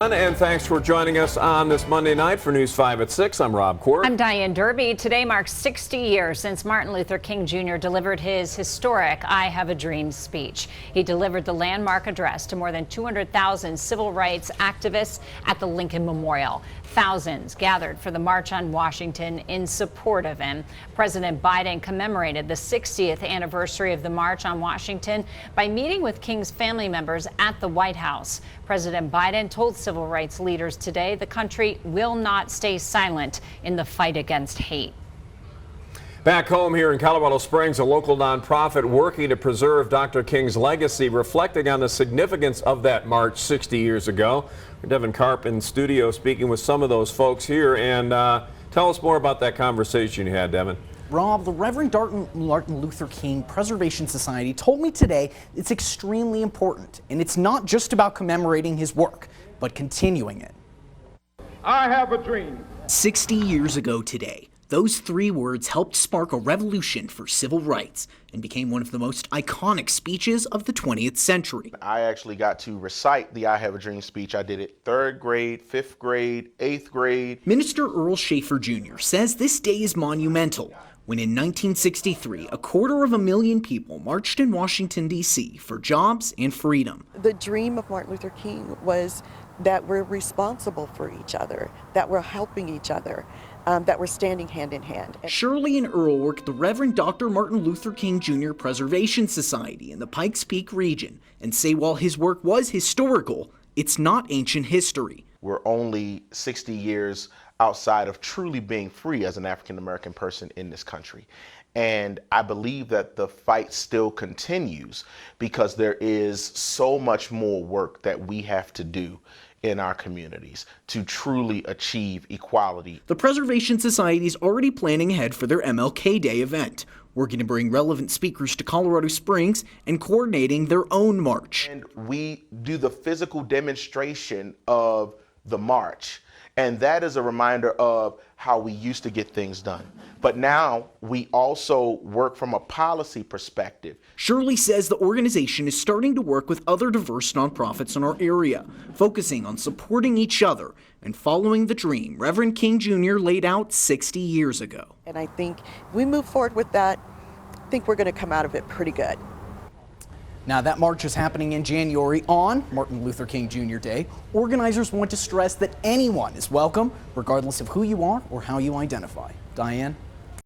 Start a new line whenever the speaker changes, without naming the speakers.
And thanks for joining us on this Monday night for News 5 at 6. I'm Rob Quirk.
I'm Diane Derby. Today marks 60 years since Martin Luther King Jr. delivered his historic I Have a Dream speech. He delivered the landmark address to more than 200,000 civil rights activists at the Lincoln Memorial. Thousands gathered for the March on Washington in support of him. President Biden commemorated the 60th anniversary of the March on Washington by meeting with King's family members at the White House. President Biden told civil rights leaders today the country will not stay silent in the fight against hate.
Back home here in Colorado Springs, a local nonprofit working to preserve Dr. King's legacy, reflecting on the significance of that march 60 years ago. Devin Karp in studio speaking with some of those folks here, and tell us more about that conversation you had, Devin.
Rob, the Reverend Dr. Martin Luther King Preservation Society told me today it's extremely important, and it's not just about commemorating his work, but continuing it.
I have a dream.
60 years ago today, those three words helped spark a revolution for civil rights and became one of the most iconic speeches of the 20th century.
I actually got to recite the I Have a Dream speech. I did it 3rd grade, 5th grade, 8th grade.
Minister Earl Schaefer Jr. says this day is monumental when in 1963, 250,000 people marched in Washington, D.C. for jobs and freedom.
The dream of Martin Luther King was that we're responsible for each other, that we're helping each other, that we're standing hand in hand.
Shirley and Earl work at the Reverend Dr. Martin Luther King Jr. Preservation Society in the Pikes Peak region and say while his work was historical, it's not ancient history.
We're only 60 years outside of truly being free as an African American person in this country. And I believe that the fight still continues because there is so much more work that we have to do in our communities to truly achieve equality.
The Preservation Society is already planning ahead for their MLK Day event, working to bring relevant speakers to Colorado Springs and coordinating their own march.
And we do the physical demonstration of the march. And that is a reminder of how we used to get things done. But now we also work from a policy perspective.
Shirley says the organization is starting to work with other diverse nonprofits in our area, focusing on supporting each other and following the dream Reverend King Jr. laid out 60 years ago.
And I think if we move forward with that, I think we're going to come out of it pretty good.
Now, that march is happening in January on Martin Luther King Jr. Day. Organizers want to stress that anyone is welcome, regardless of who you are or how you identify. Diane?